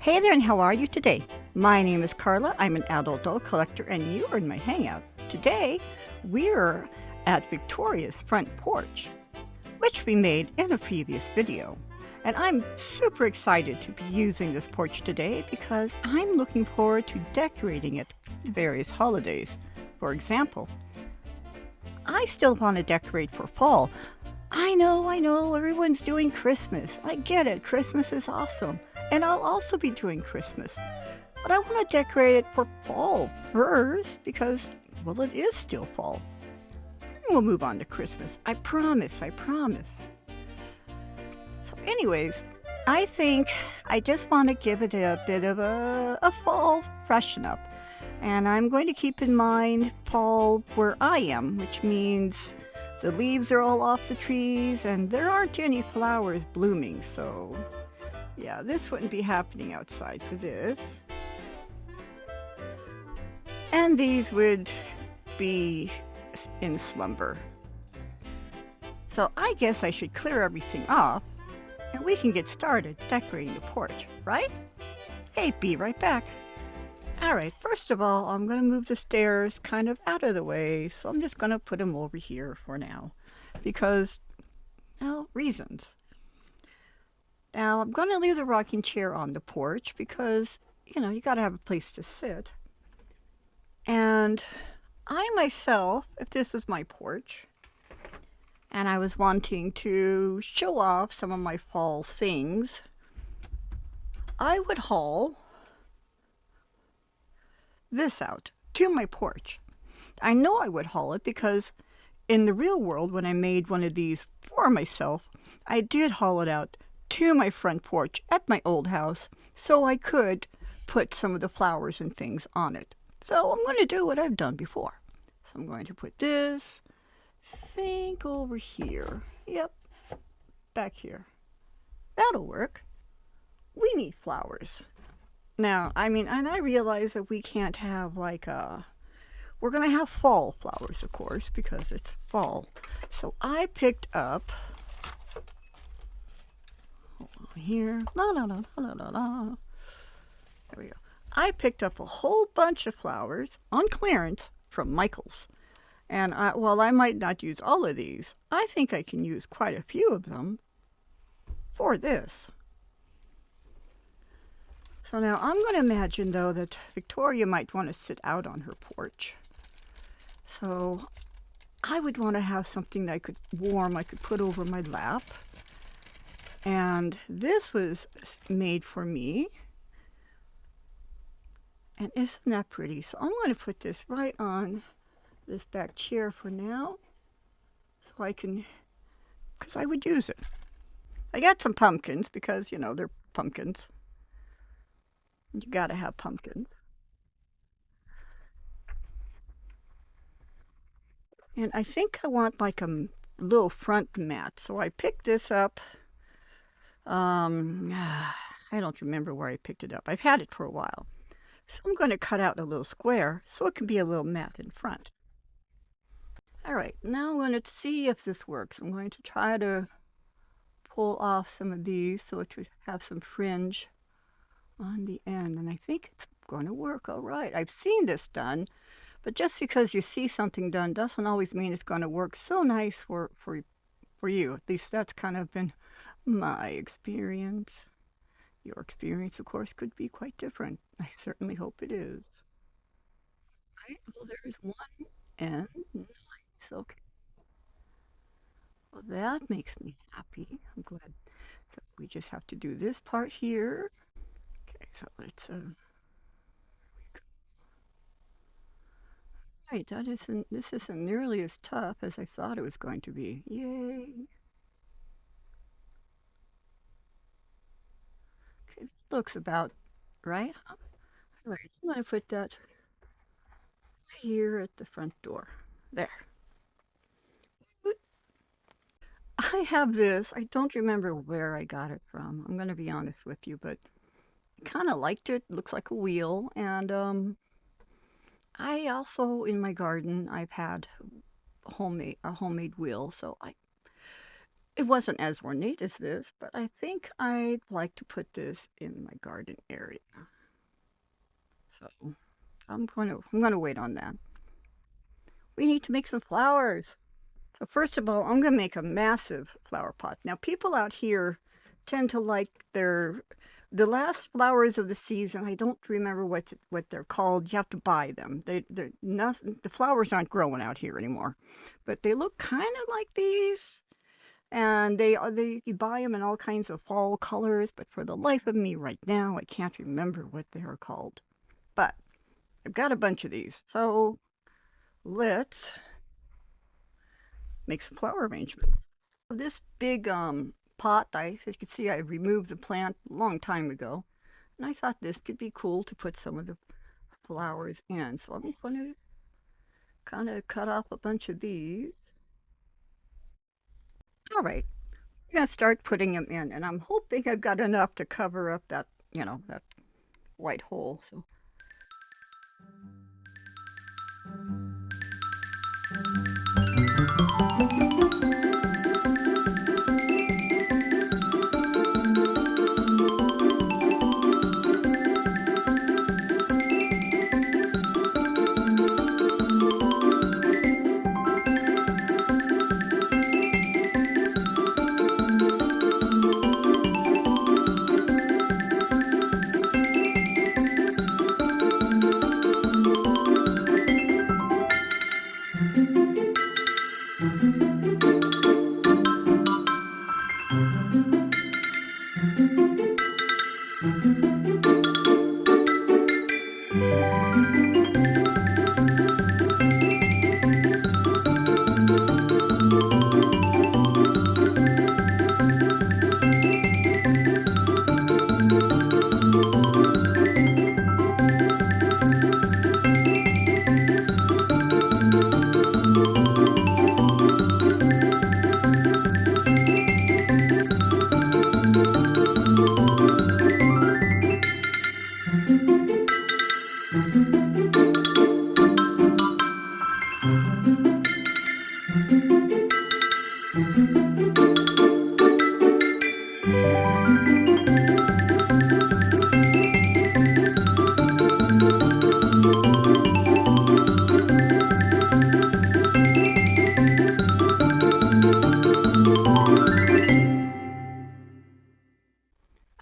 Hey there, and how are you today? My name is Carla. I'm an adult doll collector, and you are in my hangout. Today, we're at Victoria's front porch, which we made in a previous video. And I'm super excited to be using this porch today because I'm looking forward to decorating it for various holidays. For example, I still want to decorate for fall. I know, everyone's doing Christmas. I get it, Christmas is awesome. And I'll also be doing Christmas. But I want to decorate it for fall first because, well, it is still fall. And we'll move on to Christmas. I promise, I promise. So anyways, I think I just want to give it a bit of a fall freshen up. And I'm going to keep in mind fall where I am, which means the leaves are all off the trees and there aren't any flowers blooming, so yeah, this wouldn't be happening outside for this. And these would be in slumber. So I guess I should clear everything off and we can get started decorating the porch, right? Hey, be right back. All right, first of all, I'm going to move the stairs kind of out of the way, so I'm just going to put them over here for now because, well, reasons. Now, I'm going to leave the rocking chair on the porch because, you got to have a place to sit. And I myself, if this is my porch, and I was wanting to show off some of my fall things, I would haul this out to my porch. I know I would haul it because in the real world, when I made one of these for myself, I did haul it out to my front porch at my old house so I could put some of the flowers and things on it. So I'm going to do what I've done before. So I'm going to put this, I think, over here. Yep, back here. That'll work. We need flowers. Now, and I realize that we can't have we're going to have fall flowers, of course, because it's fall. So I picked up, hold on here, no. There we go. I picked up a whole bunch of flowers on clearance from Michael's. And while I might not use all of these, I think I can use quite a few of them for this. So now I'm going to imagine, though, that Victoria might want to sit out on her porch. So I would want to have something that I could put over my lap. And this was made for me. And isn't that pretty? So I'm going to put this right on this back chair for now. So because I would use it. I got some pumpkins because, they're pumpkins. You gotta have pumpkins. And I think I want like a little front mat. So I picked this up. I don't remember where I picked it up. I've had it for a while. So I'm going to cut out a little square so it can be a little mat in front. All right, now I'm going to see if this works. I'm going to try to pull off some of these so it would have some fringe on the end. And I think it's going to work all right. I've seen this done, but just because you see something done doesn't always mean it's going to work so nice for you. At least that's kind of been my experience. Your experience, of course, could be quite different. I certainly hope it is. Right, well, there's one end. Nice, okay. Well, that makes me happy. I'm glad. So we just have to do this part here. Okay, so let's right, this isn't nearly as tough as I thought it was going to be. Yay. Okay, this looks about right. All right, I'm going to put that right here at the front door. There. I have this. I don't remember where I got it from. I'm going to be honest with you, but I kind of liked it. It looks like a wheel. And I also, in my garden, I've had a homemade wheel. So It wasn't as ornate as this, but I think I'd like to put this in my garden area. So I'm gonna wait on that. We need to make some flowers. So first of all, I'm gonna make a massive flower pot. Now people out here tend to like the last flowers of the season. I don't remember what they're called. You have to buy them. They're nothing. The flowers aren't growing out here anymore, but they look kind of like these. And they you buy them in all kinds of fall colors. But for the life of me, right now, I can't remember what they are called. But I've got a bunch of these, so let's make some flower arrangements. This big pot, as you can see, I removed the plant a long time ago, and I thought this could be cool to put some of the flowers in. So I'm going to kind of cut off a bunch of these. All right, I'm going to start putting them in, and I'm hoping I've got enough to cover up that, that white hole. So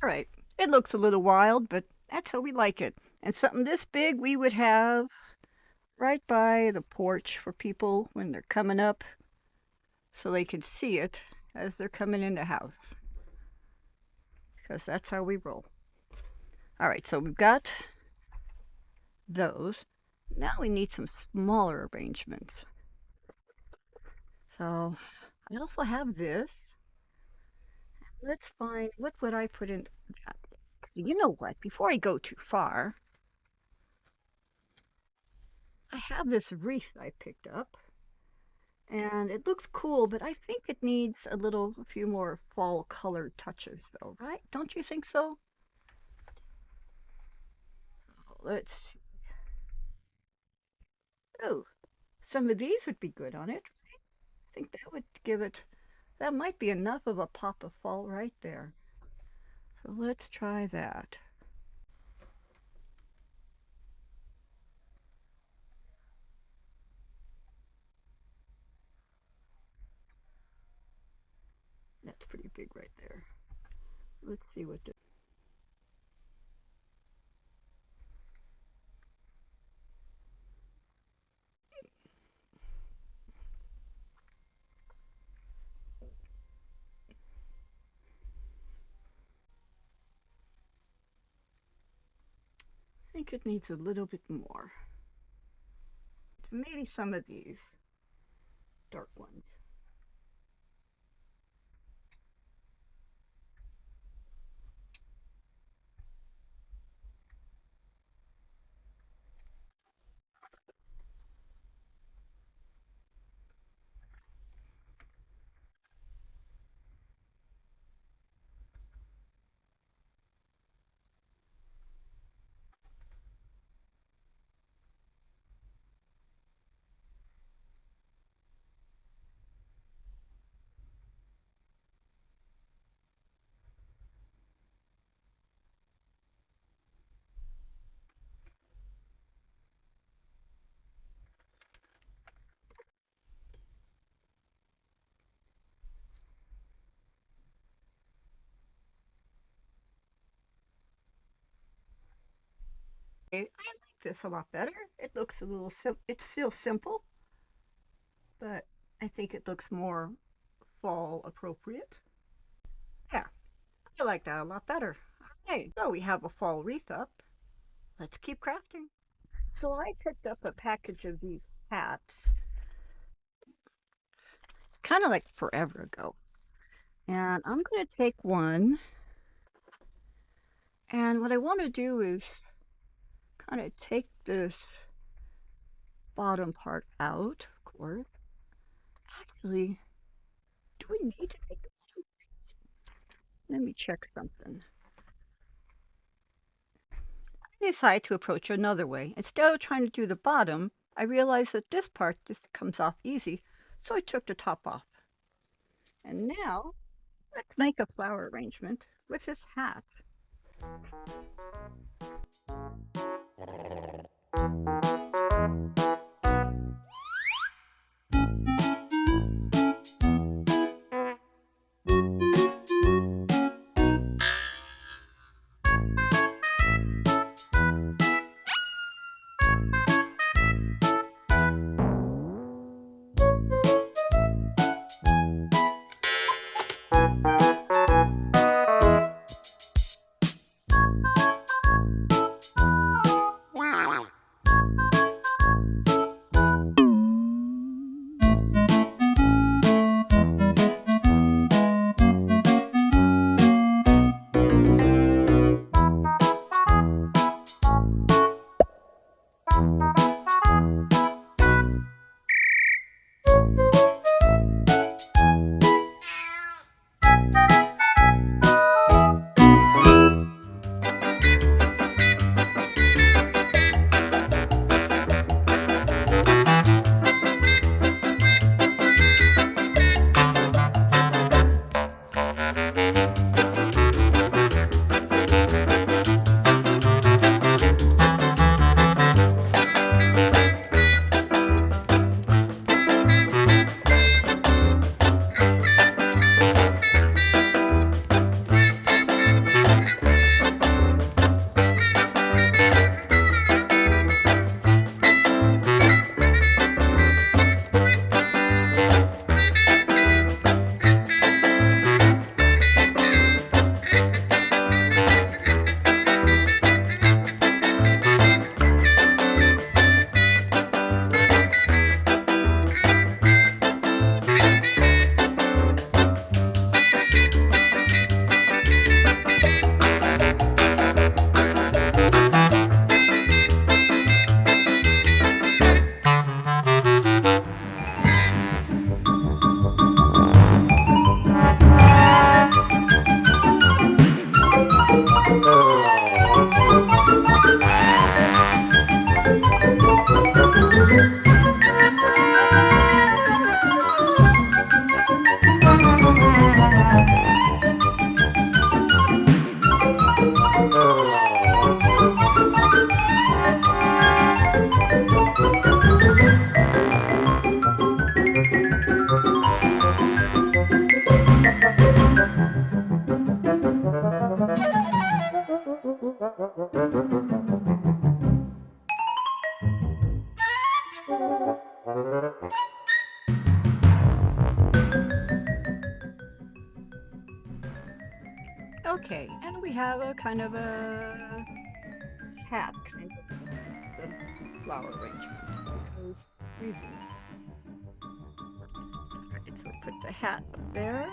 all right, it looks a little wild, but that's how we like it. And something this big we would have right by the porch for people when they're coming up so they can see it as they're coming in the house, because that's how we roll. All right, so we've got those. Now we need some smaller arrangements. So I also have this. Let's find, what would I put in that? You know what? Before I go too far, I have this wreath I picked up. And it looks cool, but I think it needs a few more fall color touches, though, right? Don't you think so? Let's see. Oh, some of these would be good on it. I think that would give it, that might be enough of a pop of fall right there. So let's try that. That's pretty big right there. Let's see what this. I think it needs a little bit more. Maybe some of these dark ones. I like this a lot better. It looks a little it's still simple, but I think it looks more fall appropriate. Yeah, I like that a lot better. Okay, so we have a fall wreath up. Let's keep crafting. So I picked up a package of these hats, kind of like forever ago. And I'm going to take one. And what I want to do is kind of take this bottom part out, of course. Actually, do we need to take it? Let me check something. I decided to approach it another way. Instead of trying to do the bottom, I realized that this part just comes off easy, so I took the top off. And now, let's make a flower arrangement with this hat. Okay, and we have a kind of a hat kind of flower arrangement because reason. Alright, so put the hat up there.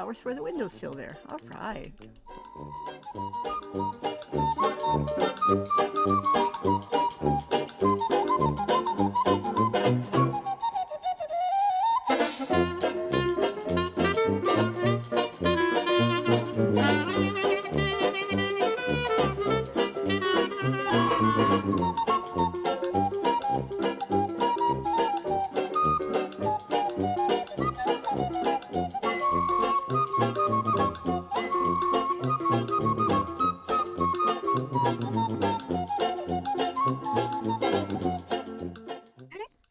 flowers for the windowsill there. All right.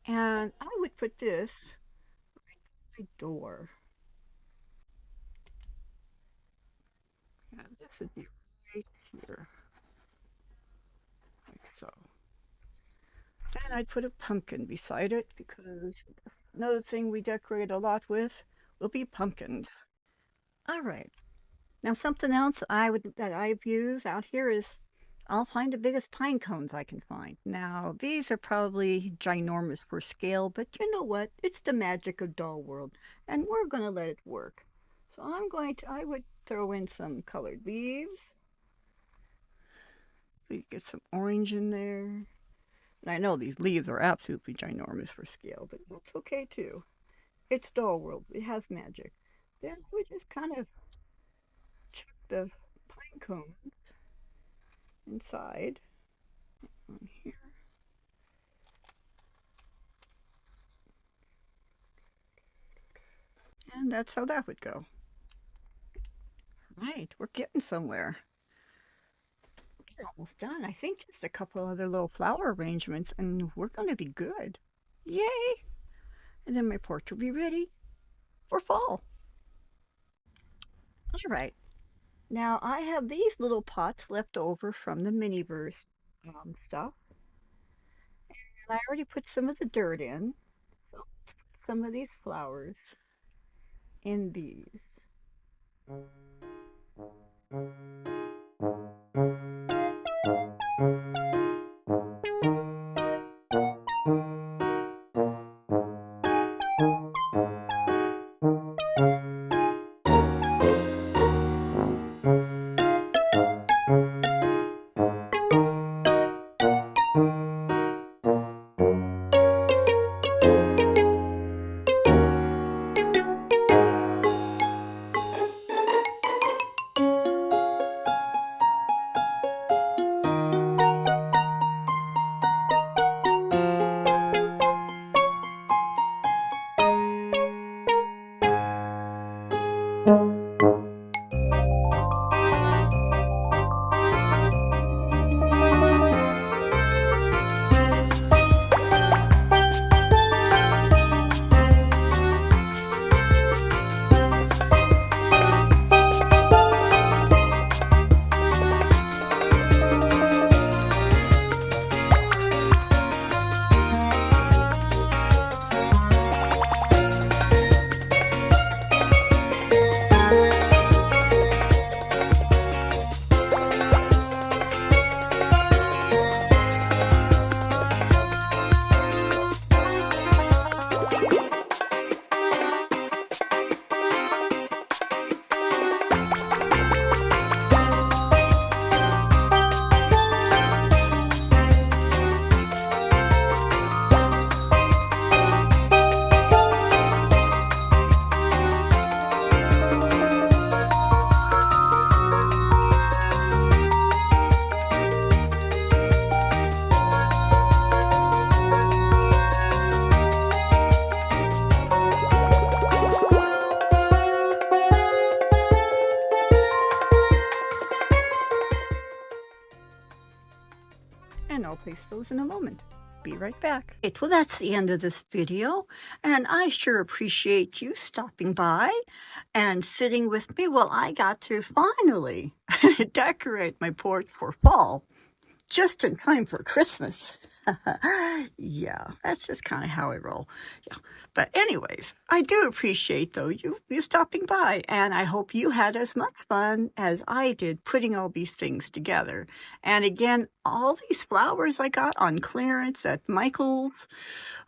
And I would put this right on my door. Yeah, this would be right here, like so. And I'd put a pumpkin beside it because another thing we decorate a lot with will be pumpkins. All right. Now something else that I've used out here is I'll find the biggest pine cones I can find. Now these are probably ginormous for scale, but you know what? It's the magic of doll world, and we're gonna let it work. So I would throw in some colored leaves. We get some orange in there. And I know these leaves are absolutely ginormous for scale, but that's okay too. It's doll world. It has magic. Then we just kind of chuck the pine cone inside on here. And that's how that would go. Right, we're getting somewhere. We're almost done. I think just a couple other little flower arrangements and we're going to be good. Yay! And then my porch will be ready for fall. All right. Now I have these little pots left over from the mini-verse stuff. And I already put some of the dirt in. So let's put some of these flowers in these. And I'll place those in a moment. Be right back. Well, that's the end of this video, and I sure appreciate you stopping by and sitting with me while I got to finally decorate my porch for fall. just in time for Christmas. Yeah, that's just kind of how I roll. Yeah. But anyways, I do appreciate though you stopping by, and I hope you had as much fun as I did putting all these things together. And again, all these flowers I got on clearance at Michael's.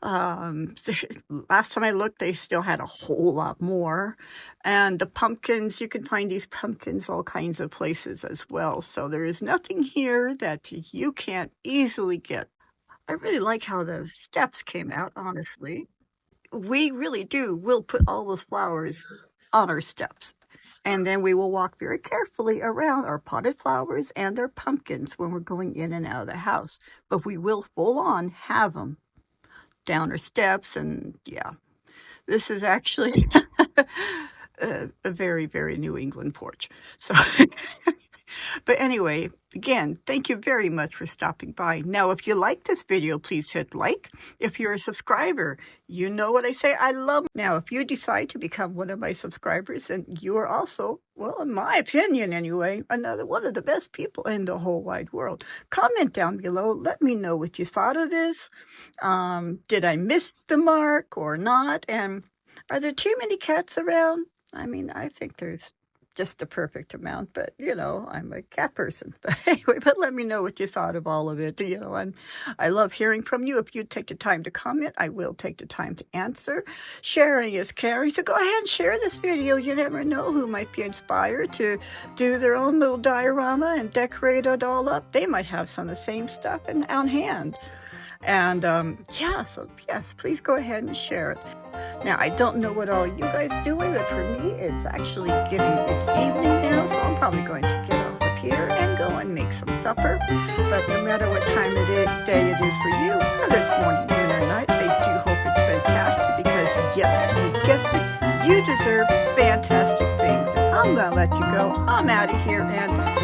Um, Last time I looked, they still had a whole lot more. And the pumpkins, you can find these pumpkins all kinds of places as well. So there is nothing here that you can't easily get. I really like how the steps came out, honestly. We really do. We'll put all those flowers on our steps. And then we will walk very carefully around our potted flowers and our pumpkins when we're going in and out of the house. But we will full on have them down our steps. And yeah, this is actually a very, very New England porch. So but anyway, again, thank you very much for stopping by. Now, if you like this video, please hit like. If you're a subscriber, you know what I say. I love. Now, if you decide to become one of my subscribers, then you are also, well, in my opinion anyway, another one of the best people in the whole wide world. Comment down below. Let me know what you thought of this. Did I miss the mark or not? And are there too many cats around? I mean, I think there's just the perfect amount, but I'm a cat person. But anyway, but let me know what you thought of all of it, and I love hearing from you. If you take the time to comment, I will take the time to answer. Sharing is caring, so go ahead and share this video. You never know who might be inspired to do their own little diorama and decorate it all up. They might have some of the same stuff on hand. And yeah, so yes, please go ahead and share it. Now, I don't know what all you guys doing, but for me, it's actually it's evening now, so I'm probably going to get off of here and go and make some supper. But no matter what time of day it is for you, whether it's morning, noon, or night, I do hope it's fantastic because, yeah, you guessed it, you deserve fantastic things. I'm going to let you go. I'm out of here, and